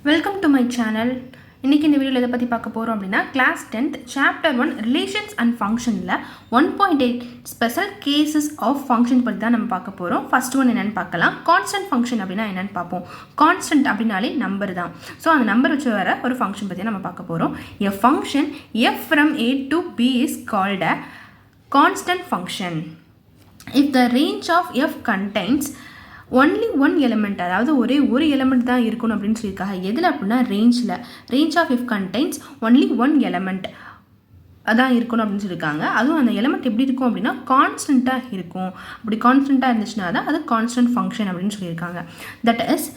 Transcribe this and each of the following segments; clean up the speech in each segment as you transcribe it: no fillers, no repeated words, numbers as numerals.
Welcome to my channel. இன்றைக்கி இந்த வீடியோவில் எதை பற்றி பார்க்க போகிறோம் அப்படின்னா class 10th chapter 1 relations and ஃபங்க்ஷனில் 1.8 ஸ்பெஷல் கேசஸ் ஆஃப் ஃபங்க்ஷன் பற்றி தான் நம்ம பார்க்க போகிறோம். ஃபர்ஸ்ட் ஒன் என்னென்னு பார்க்கலாம். கான்ஸ்டன்ட் ஃபங்க்ஷன் அப்படின்னா என்னென்னு பார்ப்போம். கான்ஸ்டன்ட் அப்படின்னாலே நம்பர் தான். ஸோ அந்த நம்பர் வச்சு வர ஒரு ஃபங்க்ஷன் பற்றி நம்ம பார்க்க போகிறோம். A function f from a to b is called a constant function if the range of f contains only one element, அதாவது ஒரே ஒரு எலிமெண்ட் தான் இருக்கணும் அப்படின்னு சொல்லியிருக்காங்க. எதில் அப்படின்னா range of if contains only one element அதான் இருக்கணும் அப்படின்னு சொல்லியிருக்காங்க. அதுவும் அந்த எலிமெண்ட் எப்படி இருக்கும் அப்படின்னா கான்ஸ்டண்ட்டாக இருக்கும். அப்படி கான்ஸ்டண்ட்டாக இருந்துச்சுன்னா தான் அது கான்ஸ்டன்ட் ஃபங்க்ஷன் அப்படின்னு சொல்லியிருக்காங்க. That is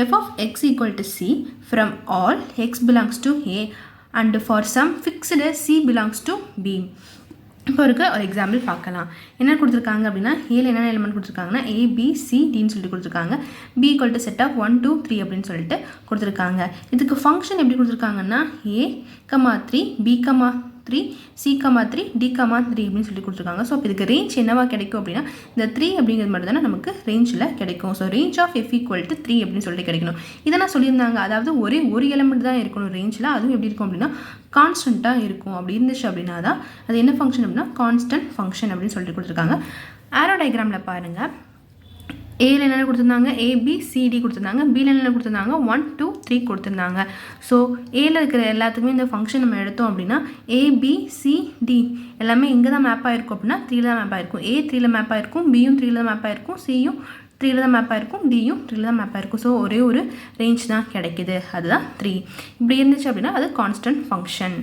f of x equal to c from all x belongs to a and for some fixed c belongs to b. இப்போ இருக்க ஒரு எக்ஸாம்பிள் பார்க்கலாம். என்ன கொடுத்துருக்காங்க அப்படின்னா ஏல என்னென்ன எலிமெண்ட் கொடுத்துருக்காங்கன்னா a b c dன்னு சொல்லிட்டு கொடுத்துருக்காங்க. b equal to set of 1 2 3 அப்படின்னு சொல்லிட்டு கொடுத்துருக்காங்க. இதுக்கு ஃபங்க்ஷன் எப்படி கொடுத்துருக்காங்கன்னா a, 3 b, 3 c, 3 d, 3 அப்படின்னு சொல்லி கொடுத்துருக்காங்க. ஸோ இதுக்கு ரேஞ்ச் என்னவா கிடைக்கும் அப்படின்னா இந்த 3 அப்படிங்கிறது மட்டும் தானே நமக்கு ரேஞ்சில் கிடைக்கும். So range of f equal to 3 அப்படின்னு சொல்லிட்டு கிடைக்கணும். இதெல்லாம் சொல்லியிருந்தாங்க. அதாவது ஒரே ஒரு எலிமெண்ட் தான் இருக்கணும் ரேஞ்சில். அதுவும் எப்படி இருக்கும் அப்படின்னா கான்ஸ்டண்ட்டாக இருக்கும். அப்படி இருந்துச்சு அப்படின்னா தான் அது என்ன ஃபங்க்ஷன் அப்படின்னா கான்ஸ்டன்ட் ஃபங்க்ஷன் அப்படின்னு சொல்லிட்டு கொடுத்துருக்காங்க. ஆரோ டயக்ராமில் பாருங்கள். ஏல என்ன கொடுத்துருந்தாங்க ABCD கொடுத்துருந்தாங்க. பியில் என்ன கொடுத்துருந்தாங்க 1 2 3 கொடுத்துருந்தாங்க. ஸோ ஏல இருக்கிற எல்லாத்துக்குமே இந்த ஃபங்க்ஷன் நம்ம எடுத்தோம் அப்படின்னா ABCD எல்லாமே எங்கே தான் மேப் ஆகிருக்கும் அப்படின்னா 3 தான் மேப் ஆகிருக்கும். A 3ல் மேப் ஆகிருக்கும், பியும் 3ல் தான் மேப் ஆகிருக்கும், சியும் 3ல் தான் மேப் ஆகிருக்கும், டியும் 3ல் தான் மேப் ஆகிருக்கும். ஸோ ஒரே ஒரு ரேஞ்ச் தான் கிடைக்குது, அதுதான் 3. இப்படி இருந்துச்சு அப்படின்னா அது கான்ஸ்டன்ட் ஃபங்க்ஷன்.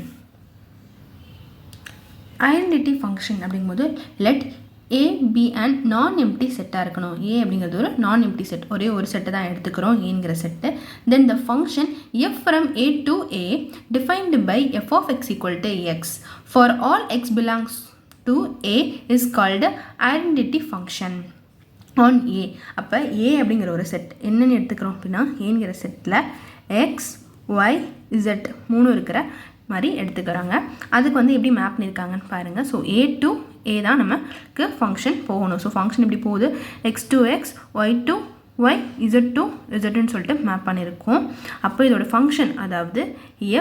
ஐடென்டிட்டி ஃபங்க்ஷன் அப்படிங்கும்போது let A, B and non-empty செட்டாக இருக்கணும். A அப்படிங்கிறது ஒரு non-empty செட், ஒரே ஒரு செட்டு தான் எடுத்துக்கிறோம் ஏங்கிற set. Then the function f from a to a defined by f of x equal to x for all x belongs to a is called identity function on a. அப்போ a அப்படிங்கிற ஒரு set என்னென்னு எடுத்துக்கிறோம் அப்படின்னா ஏங்கிற settle x, y, z 3 இருக்கிற மாதிரி எடுத்துக்கிறாங்க. அதுக்கு வந்து எப்படி மேப் பண்ணியிருக்காங்கன்னு பாருங்கள். ஸோ a to a தான் நமக்கு ஃபங்க்ஷன் போகணும். ஸோ ஃபங்க்ஷன் எப்படி போகுது x to x, y to y, z to zன்னு சொல்லிட்டு மேப் பண்ணியிருக்கோம். அப்போ இதோட ஃபங்க்ஷன் அதாவது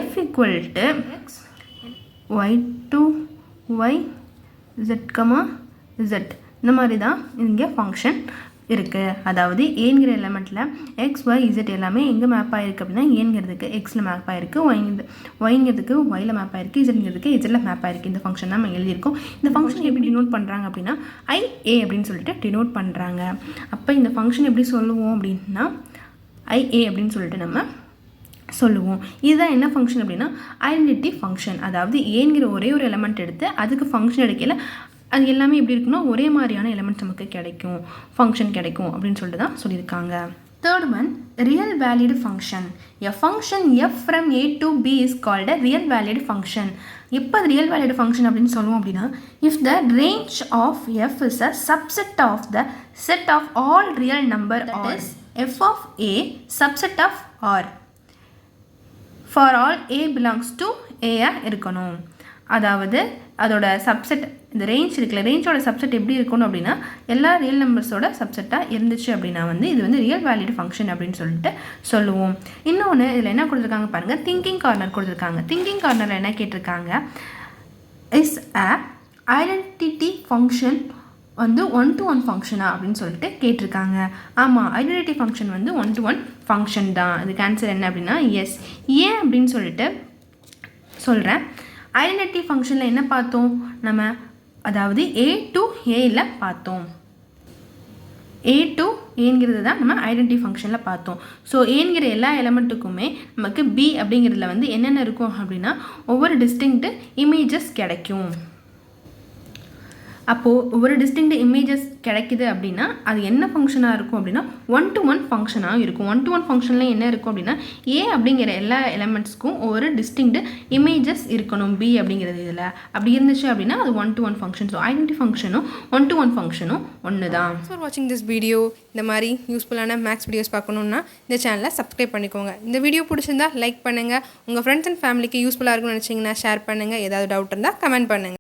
f equal to x, y to y, z, z இந்த மாதிரி தான் இங்கே ஃபங்க்ஷன் இருக்குது. அதாவது ஏங்கிற எலிமெண்ட்டில் எக்ஸ் ஒய் இசட் எல்லாமே எங்கே மேப் ஆகிருக்கு அப்படின்னா ஏங்கிறதுக்கு எக்ஸில் மேப் ஆகிருக்கு, ஒய்ங்கிறதுக்கு ஒயில் மேப் ஆகிருக்கு, இசட்ங்கிறதுக்கு இசட்டில் மேப் ஆகிருக்கு. இந்த ஃபங்க்ஷன் தான் நம்ம எழுதியிருக்கோம். இந்த ஃபங்க்ஷன் எப்படி டினோட் பண்ணுறாங்க அப்படின்னா IA அப்படின்னு சொல்லிட்டு டினோட் பண்ணுறாங்க. அப்போ இந்த ஃபங்க்ஷன் எப்படி சொல்லுவோம் அப்படின்னா IA அப்படின்னு சொல்லிட்டு நம்ம சொல்லுவோம். இதுதான் என்ன ஃபங்க்ஷன் அப்படின்னா ஐடென்டிட்டி ஃபங்க்ஷன். அதாவது ஏங்கிற ஒரே ஒரு எலிமெண்ட் எடுத்து அதுக்கு ஃபங்க்ஷன் எடுக்கல அது எல்லாமே எப்படி இருக்குன்னா ஒரே மாதிரியான எலிமெண்ட்ஸ் நமக்கு கிடைக்கும், ஃபங்க்ஷன் கிடைக்கும் அப்படின்னு சொல்லிட்டு தான் சொல்லியிருக்காங்க. Third one real valid function. A function f from a to b is called a real valued function. எப்போ அது ரியல் வேலிட் ஃபங்க்ஷன் அப்படின்னு சொல்லுவோம் அப்படின்னா if the range of f is a subset of the set of all real number or f of a subset of r for all a belongs to a இருக்கணும். அதாவது அதோட subset இந்த range இருக்குல்ல, ரேஞ்சோட subset எப்படி இருக்கணும் அப்படின்னா எல்லா real நம்பர்ஸோட சப்செட்டாக இருந்துச்சு அப்படின்னா வந்து இது வந்து ரியல் வேலிட் ஃபங்க்ஷன் அப்படின்னு சொல்லிட்டு சொல்லுவோம். இன்னொன்று இதில் என்ன கொடுத்துருக்காங்க பாருங்கள், திங்கிங் கார்னர் கொடுத்துருக்காங்க. திங்கிங் கார்னரில் என்ன கேட்டிருக்காங்க, இஸ் அ ஐடென்டிட்டி ஃபங்க்ஷன் வந்து 1-to-1 ஃபங்க்ஷனா அப்படின்னு சொல்லிட்டு கேட்டிருக்காங்க. ஆமாம், ஐடென்டிட்டி ஃபங்க்ஷன் வந்து 1-to-1 ஃபங்க்ஷன் தான். இதுக்கு ஆன்சர் என்ன அப்படின்னா எஸ். ஏன் அப்படின்னு சொல்லிட்டு சொல்கிறேன். ஐடென்டிட்டி ஃபங்க்ஷனில் என்ன பார்த்தோம் நம்ம, அதாவது a to aல பார்த்தோம். a to ஏங்கிறது தான் நம்ம ஐடென்டிட்டி ஃபங்க்ஷனில் பார்த்தோம். ஸோ ஏங்கிற எல்லா எலிமெண்ட்டுக்குமே நமக்கு b அப்படிங்கிறதுல வந்து என்னென்ன இருக்கும் அப்படின்னா ஒவ்வொரு டிஸ்டிங்க்ட் இமேஜஸ் கிடைக்கும். அப்போது ஒவ்வொரு டிஸ்டிங்க்ட் இமேஜஸ் கிடைக்குது அப்படின்னா அது என்ன ஃபங்க்ஷனாக இருக்கும் அப்படின்னா 1-to-1 ஃபங்க்ஷனாக இருக்கும். 1-to-1 ஃபங்க்ஷனில் என்ன இருக்கும் அப்படின்னா ஏ அப்படிங்கிற எல்லா எலிமெண்ட்ஸ்க்கும் ஒவ்வொரு டிஸ்டிங்க்ட் இமேஜஸ் இருக்கணும் b அப்படிங்கிறது இதில். அப்படி இருந்துச்சு அப்படின்னா அது 1-to-1 ஃபங்க்ஷன். ஸோ ஐடென்டி ஃபங்க்ஷனும் 1-to-1 ஃபங்க்ஷனும் ஒன்று தான். ஃபார் வாட்சிங் திஸ் வீடியோ. இந்த மாதிரி யூஸ்ஃபுல்லான மேக்ஸ் வீடியோஸ் பார்க்கணுன்னா இந்த சேனலை சப்ஸ்கிரைப் பண்ணிக்கோங்க. இந்த வீடியோ பிடிச்சிருந்தா லைக் பண்ணுங்கள். உங்கள் ஃப்ரெண்ட்ஸ் அண்ட் ஃபேமிலிக்கு யூஸ்ஃபுல்லாக இருக்கும்னு நினச்சிங்கன்னா ஷேர் பண்ணுங்கள். ஏதாவது டவுட் இருந்தால் கமெண்ட் பண்ணுங்கள்.